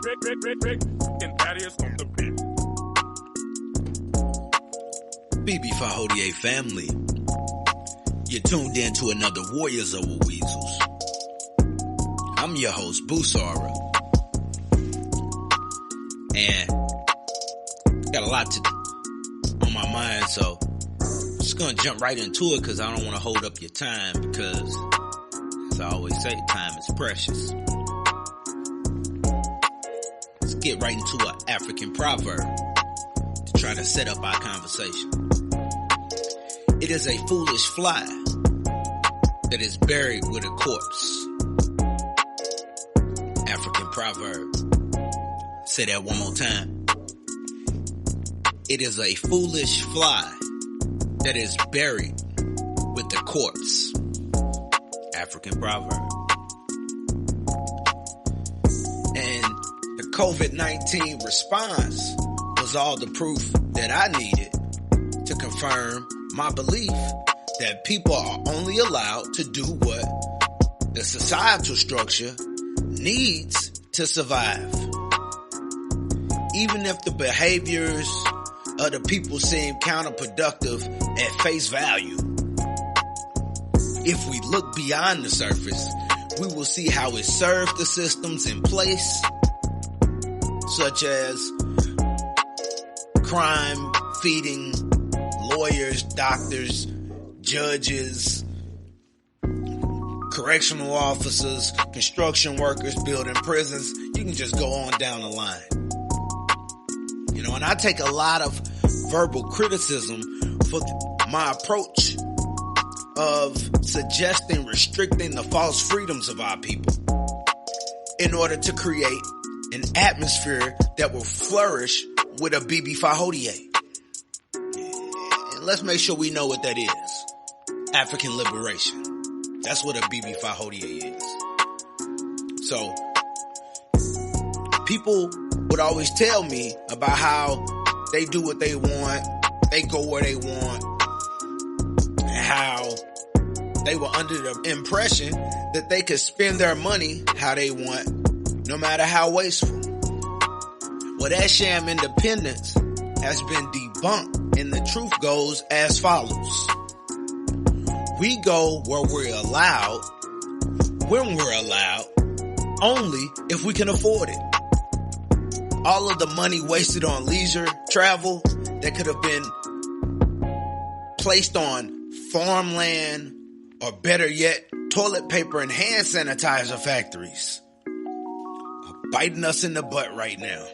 And that is on the beat. BB Fahodier family, you're tuned in to another Warriors of Weasels. I'm your host, Busara, and got a lot on my mind, so I'm just gonna jump right into it because I don't want to hold up your time because, as I always say, time is precious. Let's get right into an African proverb to try to set up our conversation. It is a foolish fly that is buried with a corpse. African proverb. Say that one more time. It is a foolish fly that is buried with a corpse. African proverb. And the COVID-19 response was all the proof that I needed to confirm my belief that people are only allowed to do what the societal structure needs to survive. Even if the behaviors of the people seem counterproductive at face value, if we look beyond the surface, we will see how it served the systems in place, such as crime feeding lawyers, doctors, judges, correctional officers, construction workers, building prisons. You can just go on down the line. You know, and I take a lot of verbal criticism for my approach of suggesting restricting the false freedoms of our people in order to create an atmosphere that will flourish with a BB Fahodier. Let's make sure we know what that is. African liberation. That's what a BB Fahodier is. So, people would always tell me about how they do what they want, they go where they want, and how they were under the impression that they could spend their money how they want, no matter how wasteful. Well, that sham independence has been debunked. And the truth goes as follows. We go where we're allowed, when we're allowed, only if we can afford it. All of the money wasted on leisure travel that could have been placed on farmland, or better yet, toilet paper and hand sanitizer factories, are biting us in the butt right now.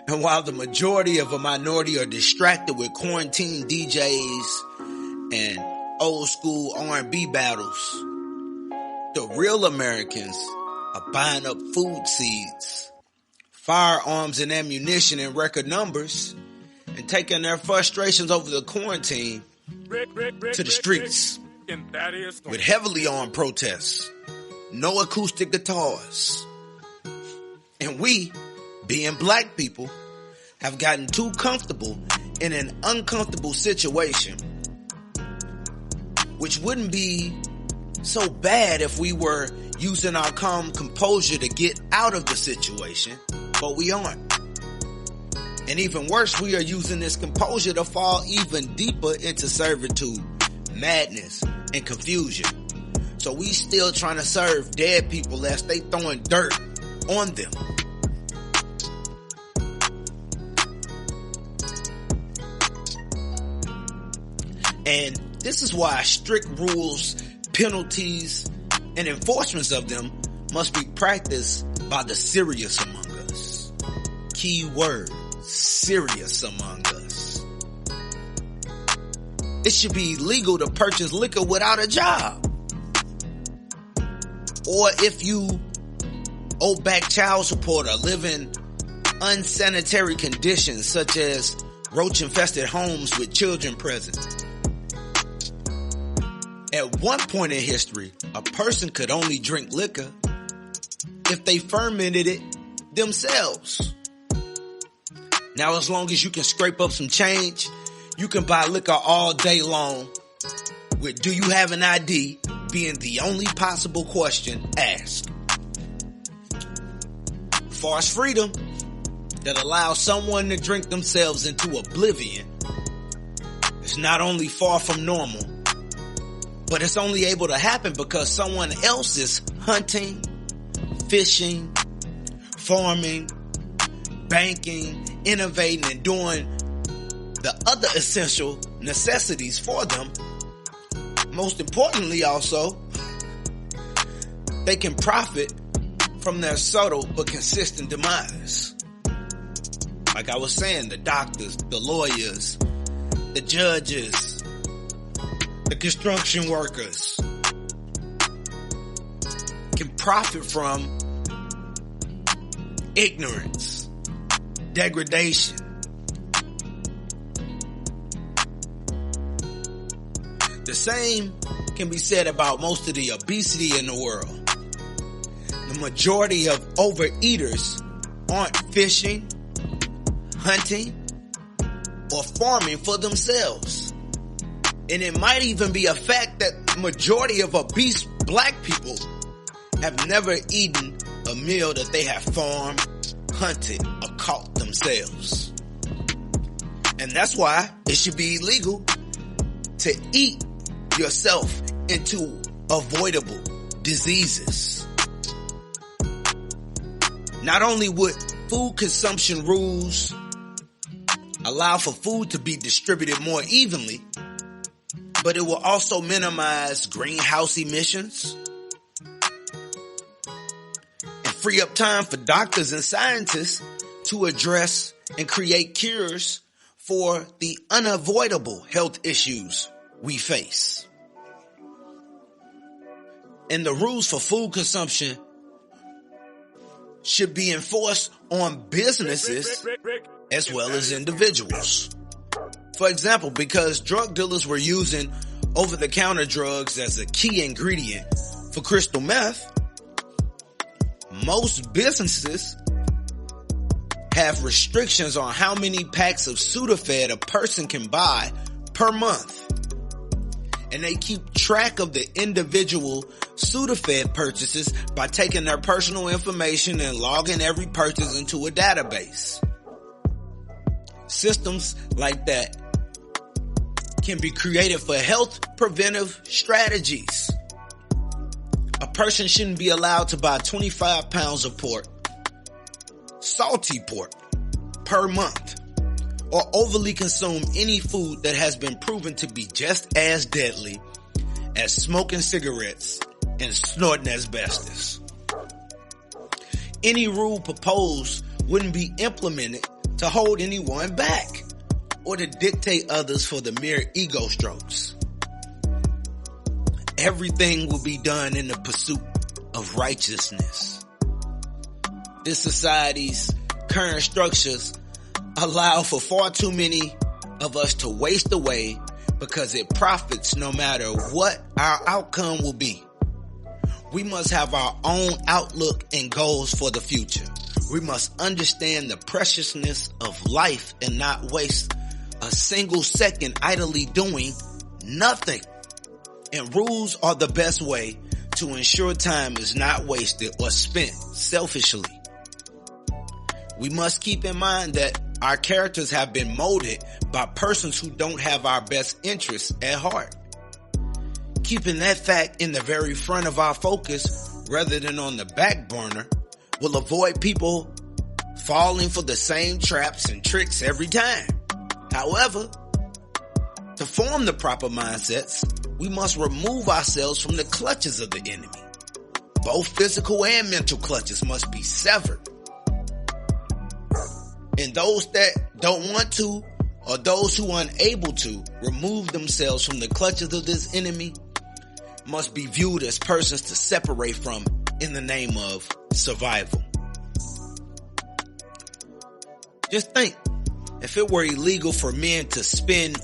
And while the majority of a minority are distracted with quarantine DJs and old school R&B battles, the real Americans are buying up food seeds, firearms and ammunition in record numbers, and taking their frustrations over the quarantine to the streets with heavily armed protests, no acoustic guitars. And we, being black people, have gotten too comfortable in an uncomfortable situation, which wouldn't be so bad if we were using our calm composure to get out of the situation, but we aren't. And even worse, we are using this composure to fall even deeper into servitude, madness, and confusion. So we still trying to serve dead people as they throwing dirt on them. And this is why strict rules, penalties, and enforcements of them must be practiced by the serious among us. Key word, serious among us. It should be legal to purchase liquor without a job. Or if you owe back child support or live in unsanitary conditions such as roach-infested homes with children present. At one point in history, a person could only drink liquor if they fermented it themselves. Now, as long as you can scrape up some change, you can buy liquor all day long with "do you have an ID?" being the only possible question asked. false freedom that allows someone to drink themselves into oblivion is not only far from normal, but it's only able to happen because someone else is hunting, fishing, farming, banking, innovating, and doing the other essential necessities for them. Most importantly also, they can profit from their subtle but consistent demise. Like I was saying, the doctors, the lawyers, the judges, the construction workers can profit from ignorance, degradation. The same can be said about most of the obesity in the world. The majority of overeaters aren't fishing, hunting, or farming for themselves. And it might even be a fact that the majority of obese black people have never eaten a meal that they have farmed, hunted, or caught themselves. And that's why it should be illegal to eat yourself into avoidable diseases. Not only would food consumption rules allow for food to be distributed more evenly, but it will also minimize greenhouse emissions and free up time for doctors and scientists to address and create cures for the unavoidable health issues we face. And the rules for food consumption should be enforced on businesses as well as individuals. For example, because drug dealers were using over-the-counter drugs as a key ingredient for crystal meth, most businesses have restrictions on how many packs of Sudafed a person can buy per month. And they keep track of the individual Sudafed purchases by taking their personal information and logging every purchase into a database. Systems like that can be created for health preventive strategies. A person shouldn't be allowed to buy 25 pounds of pork, salty pork, per month, or overly consume any food that has been proven to be just as deadly as smoking cigarettes and snorting asbestos. Any rule proposed wouldn't be implemented to hold anyone back or to dictate others for the mere ego strokes. Everything will be done in the pursuit of righteousness. This society's current structures allow for far too many of us to waste away because it profits no matter what our outcome will be. We must have our own outlook and goals for the future. We must understand the preciousness of life and not waste a single second idly doing nothing. And rules are the best way to ensure time is not wasted or spent selfishly. We must keep in mind that our characters have been molded by persons who don't have our best interests at heart. Keeping that fact in the very front of our focus rather than on the back burner will avoid people falling for the same traps and tricks every time. However, to form the proper mindsets, we must remove ourselves from the clutches of the enemy. Both physical and mental clutches must be severed. And those that don't want to, or those who are unable to remove themselves from the clutches of this enemy, must be viewed as persons to separate from in the name of survival. Just think, if it were illegal for men to spend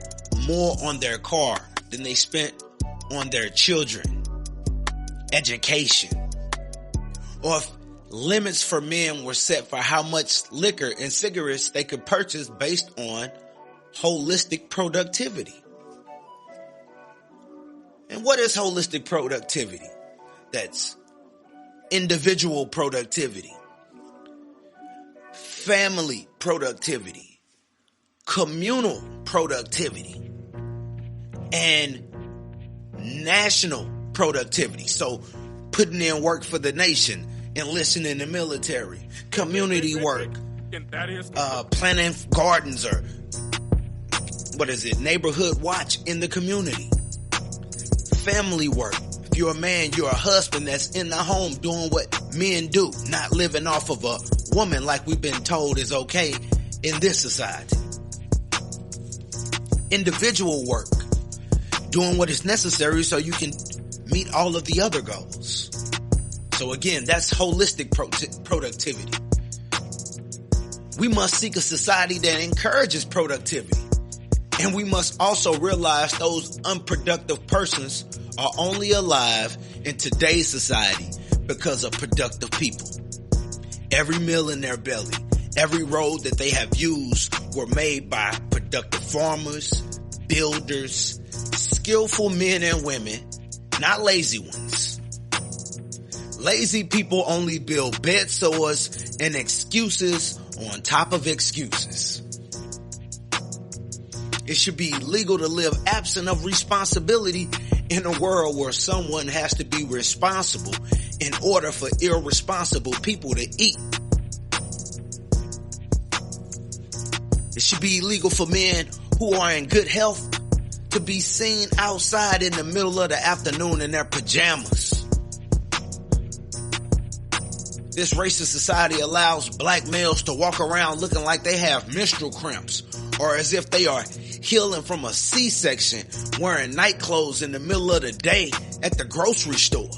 more on their car than they spent on their children, education, or if limits for men were set for how much liquor and cigarettes they could purchase based on holistic productivity. And what is holistic productivity? That's individual productivity. family productivity, communal productivity, and national productivity. So putting in work for the nation, enlisting in the military, community work, planting gardens, or neighborhood watch in the community, family work. If you're a man, you're a husband that's in the home doing what men do, not living off of a woman like we've been told is okay in this society. Individual work, doing what is necessary so you can meet all of the other goals. So again, that's holistic productivity. We must seek a society that encourages productivity. And we must also realize those unproductive persons are only alive in today's society because of productive people. Every meal in their belly, every road that they have used were made by productive farmers, builders, skillful men and women, not lazy ones. Lazy people only build bed sores and excuses on top of excuses. It should be illegal to live absent of responsibility in a world where someone has to be responsible in order for irresponsible people to eat. It should be illegal for men who are in good health to be seen outside in the middle of the afternoon in their pajamas. This racist society allows black males to walk around looking like they have menstrual cramps or as if they are healing from a C-section, wearing night clothes in the middle of the day at the grocery store.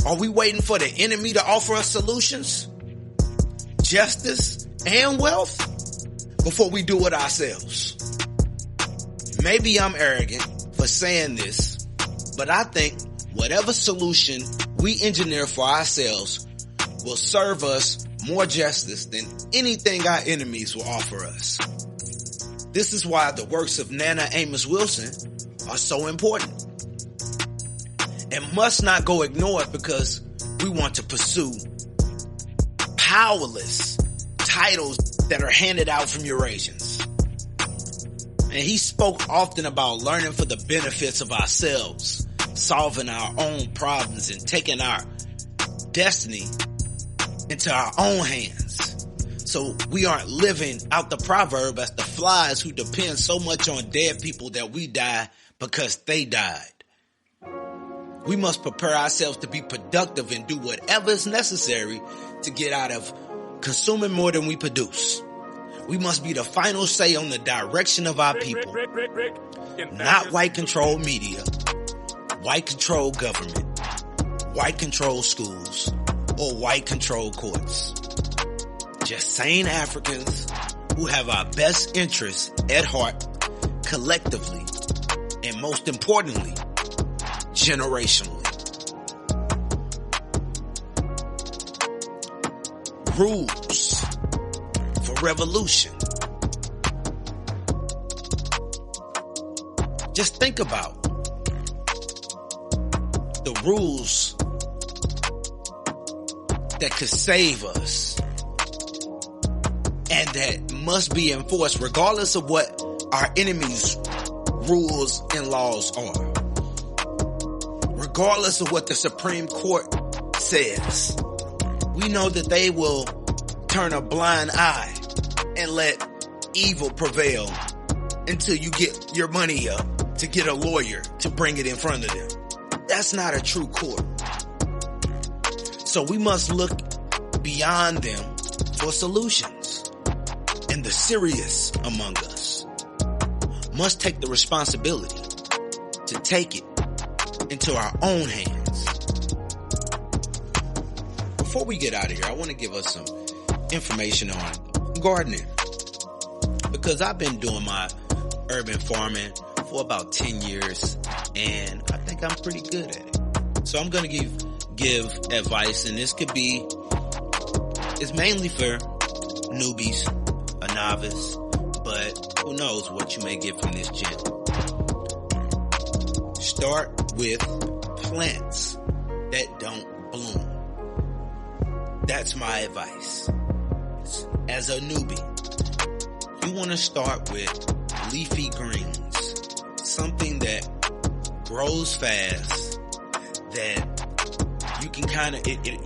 Are we waiting for the enemy to offer us solutions, justice, and wealth before we do it ourselves? Maybe I'm arrogant for saying this, but I think whatever solution we engineer for ourselves will serve us more justice than anything our enemies will offer us. This is why the works of Nana Amos Wilson are so important and must not go ignored because we want to pursue powerless titles that are handed out from Eurasians. And he spoke often about learning for the benefits of ourselves, solving our own problems, and taking our destiny into our own hands. So we aren't living out the proverb as the flies who depend so much on dead people that we die because they died. We must prepare ourselves to be productive and do whatever is necessary to get out of consuming more than we produce. We must be the final say on the direction of our people. Not white-controlled media, white-controlled government, white-controlled schools, or white-controlled courts. Just sane Africans who have our best interests at heart collectively and most importantly, generationally. Rules for revolution. Just think about the rules that could save us and that must be enforced regardless of what our enemies' rules and laws are. Regardless of what the Supreme Court says, we know that they will turn a blind eye and let evil prevail until you get your money up to get a lawyer to bring it in front of them. That's not a true court. So we must look beyond them for solutions. And the serious among us must take the responsibility to take it into our own hands. Before we get out of here, I want to give us some information on gardening, because I've been doing my urban farming for about 10 years and I think I'm pretty good at it. So I'm going to give advice, and this could be, it's mainly for newbies, a novice, but who knows what you may get from this channel. Start with plants that don't bloom. That's my advice. as a newbie, you want to start with leafy greens, something that grows fast, that you can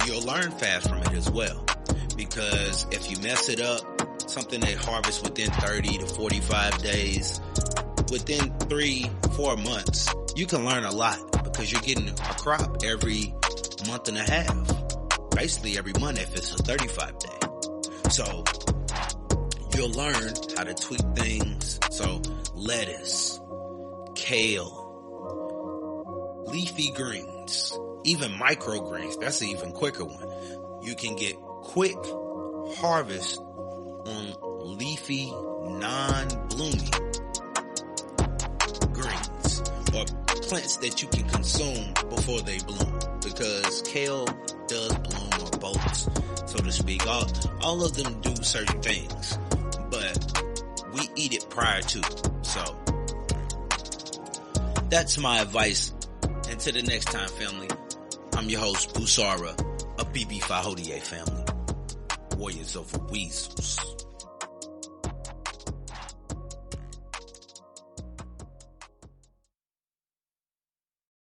you'll learn fast from it as well. Because if you mess it up, something they harvest within 30 to 45 days, within 3-4 months, you can learn a lot because you're getting a crop every month and a half. Basically every month if it's a 35 day. So you'll learn how to tweak things. So lettuce, kale, leafy greens, even microgreens. That's an even quicker one. You can get quick harvest on leafy, non-blooming greens or plants that you can consume before they bloom, because kale does bloom or bolts, so to speak. All of them do certain things, but we eat it prior to. So that's my advice. Until the next time, family, I'm your host, Busara, a BB Fahodie family. Warriors over Weasels.